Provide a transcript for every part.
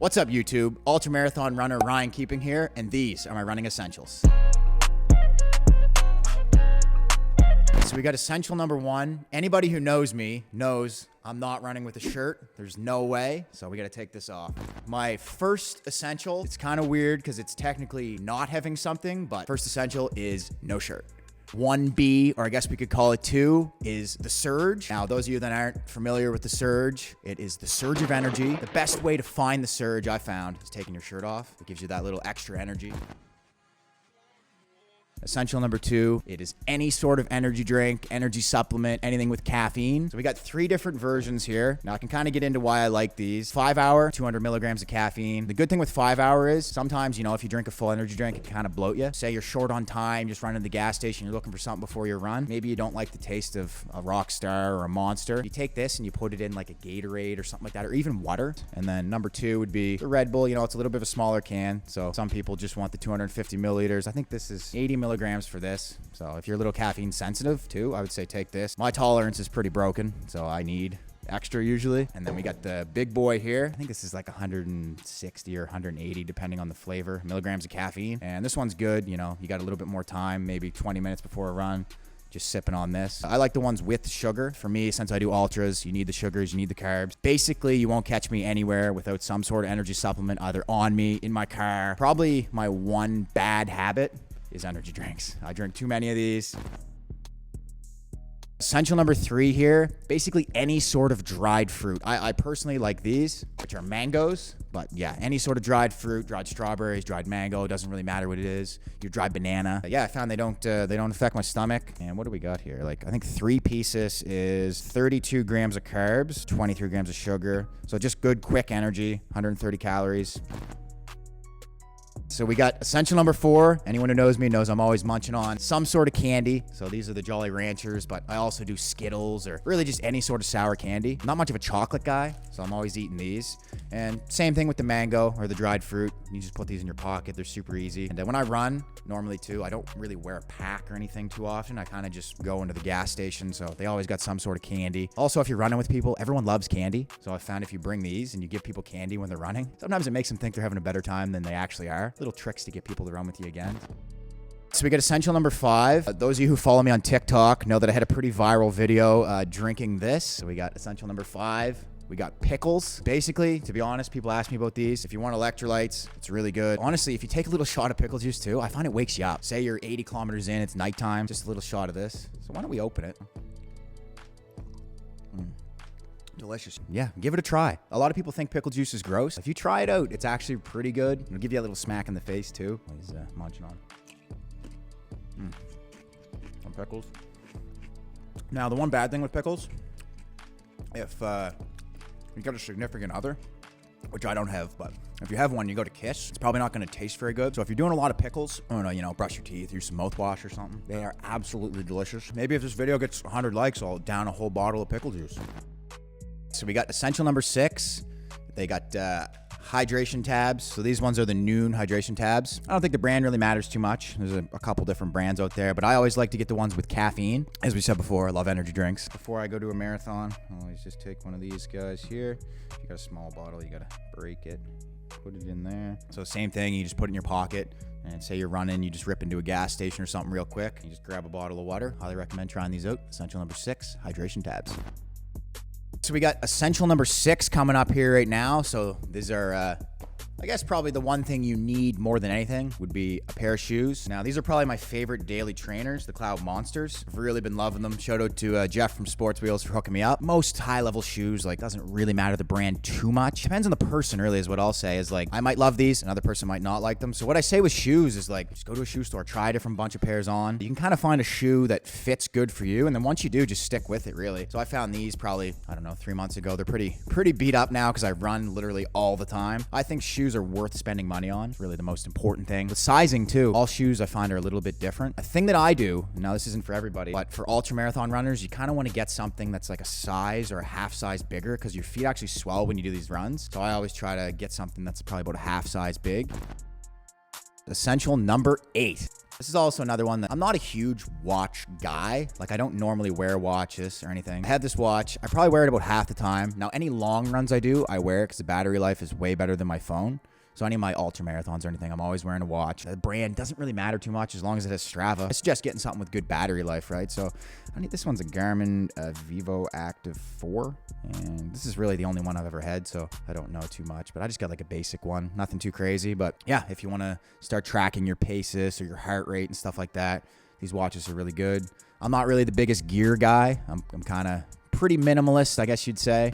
What's up, YouTube? Ultramarathon runner Ryan Keeping here, and these are my running essentials. So we got essential number one. Anybody who knows me knows I'm not running with a shirt. There's no way. So we got to take this off. My first essential, it's kind of weird because it's technically not having something, but first essential is no shirt. 1B, or I guess we could call it 2, is the Surge. Now, those of you that aren't familiar with the Surge, it is the surge of energy. The best way to find the Surge, I found, is taking your shirt off. It gives you that little extra energy. Essential number 2, it is any sort of energy drink, energy supplement, anything with caffeine. So we got 3 different versions here. Now I can kind of get into why I like these. 5 hour, 200 milligrams of caffeine. The good thing with 5 hour is sometimes, if you drink a full energy drink, it can kind of bloat you. Say you're short on time, just running to the gas station, you're looking for something before your run. Maybe you don't like the taste of a Rockstar or a Monster. You take this and you put it in like a Gatorade or something like that, or even water. And then number 2 would be the Red Bull. It's a little bit of a smaller can. So some people just want the 250 milliliters. I think this is 80 milligrams for this. So if you're a little caffeine sensitive too, I would say take this. My tolerance is pretty broken, so I need extra usually. And then we got the big boy here. I think this is like 160 or 180 depending on the flavor milligrams of caffeine. And this one's good. You got a little bit more time, maybe 20 minutes before a run, just sipping on this. I like the ones with sugar. For me, since I do ultras, you need the sugars, you need the carbs. Basically, you won't catch me anywhere without some sort of energy supplement either on me, in my car. Probably my one bad habit is energy drinks. I drink too many of these. Essential number 3 here, basically any sort of dried fruit. I personally like these, which are mangoes, but yeah, any sort of dried fruit, dried strawberries, dried mango, doesn't really matter what it is. Your dried banana. Yeah, I found they don't affect my stomach. And what do we got here? I think 3 pieces is 32 grams of carbs, 23 grams of sugar. So just good, quick energy, 130 calories. So we got essential number 4. Anyone who knows me knows I'm always munching on some sort of candy. So these are the Jolly Ranchers, but I also do Skittles or really just any sort of sour candy. I'm not much of a chocolate guy, so I'm always eating these. And same thing with the mango or the dried fruit. You just put these in your pocket. They're super easy. And when I run, normally too, I don't really wear a pack or anything too often. I kind of just go into the gas station. So they always got some sort of candy. Also, if you're running with people, everyone loves candy. So I found if you bring these and you give people candy when they're running, sometimes it makes them think they're having a better time than they actually are. Little tricks to get people to run with you again. So we got essential number 5. Those of you who follow me on TikTok know that I had a pretty viral video drinking this. So we got essential number 5. We got Pickles. Basically, to be honest, people ask me about these. If you want electrolytes, it's really good. Honestly, if you take a little shot of pickle juice too, I find it wakes you up. Say you're 80 kilometers in, it's nighttime, just a little shot of this. So why don't we open it? Delicious. Yeah, give it a try. A lot of people think pickle juice is gross. If you try it out, it's actually pretty good. It'll give you a little smack in the face too. He's munching on. Some pickles. Now, the one bad thing with pickles, if you got a significant other, which I don't have, but if you have one, you go to kiss, it's probably not going to taste very good. So if you're doing a lot of pickles, I don't know, brush your teeth, use some mouthwash or something. They are absolutely delicious. Maybe if this video gets 100 likes, I'll down a whole bottle of pickle juice. So we got essential number 6. They got hydration tabs. So these ones are the NUUN hydration tabs. I don't think the brand really matters too much. There's a couple different brands out there, but I always like to get the ones with caffeine. As we said before, I love energy drinks. Before I go to a marathon, I always just take one of these guys here. If you got a small bottle, you got to break it, put it in there. So same thing, you just put it in your pocket. And say you're running, you just rip into a gas station or something real quick. You just grab a bottle of water. Highly recommend trying these out. Essential number 6, hydration tabs. So we got essential number 6 coming up here right now. So these are, I guess probably the one thing you need more than anything would be a pair of shoes. Now, these are probably my favorite daily trainers, the Cloudmonsters. I've really been loving them. Shout out to Jeff from Sports Wheels for hooking me up. Most high-level shoes, doesn't really matter the brand too much. Depends on the person, really, is what I'll say. Is I might love these, another person might not like them. So what I say with shoes is just go to a shoe store, try a different bunch of pairs on. You can kind of find a shoe that fits good for you, and then once you do, just stick with it, really. So I found these probably, I don't know, 3 months ago. They're pretty beat up now because I run literally all the time. I think shoes are worth spending money on. It's really the most important thing. The sizing too. All shoes I find are a little bit different. A thing that I do, now this isn't for everybody, but for ultramarathon runners, you kind of want to get something that's like a size or a half size bigger because your feet actually swell when you do these runs. So I always try to get something that's probably about a half size big. Essential number 8. This is also another one that I'm not a huge watch guy. Like, I don't normally wear watches or anything. I had this watch. I probably wear it about half the time. Now, any long runs I do, I wear it because the battery life is way better than my phone. So any of my ultra marathons or anything, I'm always wearing a watch. The brand doesn't really matter too much as long as it has Strava. It's just getting something with good battery life, right? So I need this one's a Garmin vívoactive 4. And this is really the only one I've ever had, so I don't know too much. But I just got like a basic one. Nothing too crazy. But yeah, if you want to start tracking your paces or your heart rate and stuff like that, these watches are really good. I'm not really the biggest gear guy. I'm kind of pretty minimalist, I guess you'd say.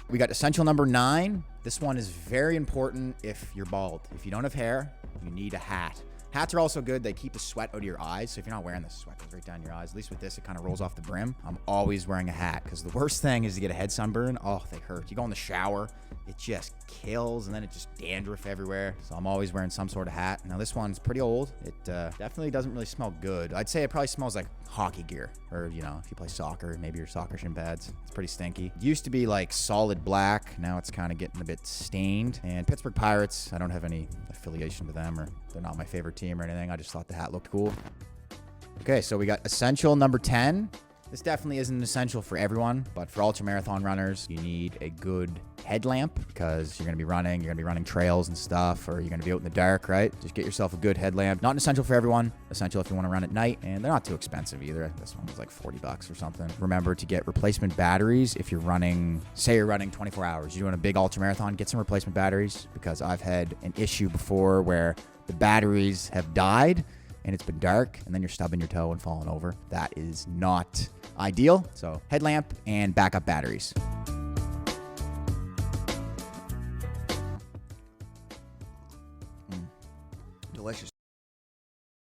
We got essential number 9. This one is very important if you're bald. If you don't have hair, you need a hat. Hats are also good. They keep the sweat out of your eyes. So if you're not wearing this, sweat goes right down your eyes. At least with this, it kind of rolls off the brim. I'm always wearing a hat because the worst thing is to get a head sunburn. Oh, they hurt. You go in the shower, it just kills, and then it just dandruff everywhere. So I'm always wearing some sort of hat. Now this one's pretty old. It definitely doesn't really smell good. I'd say it probably smells like hockey gear, or if you play soccer, maybe your soccer shin pads. It's pretty stinky. It used to be like solid black. Now it's kind of getting a bit stained. And Pittsburgh Pirates, I don't have any affiliation with them, or they're not my favorite team or anything. I just thought the hat looked cool. Okay, so we got essential number 10. This definitely isn't essential for everyone, but for ultramarathon runners, you need a good headlamp because you're going to be running trails and stuff, or you're going to be out in the dark, right? Just get yourself a good headlamp. Not essential for everyone. Essential if you want to run at night, and they're not too expensive either. This one was like $40 or something. Remember to get replacement batteries if you're running, say you're running 24 hours. You're doing a big ultramarathon, get some replacement batteries because I've had an issue before where the batteries have died and it's been dark, and then you're stubbing your toe and falling over. That is not ideal. So headlamp and backup batteries.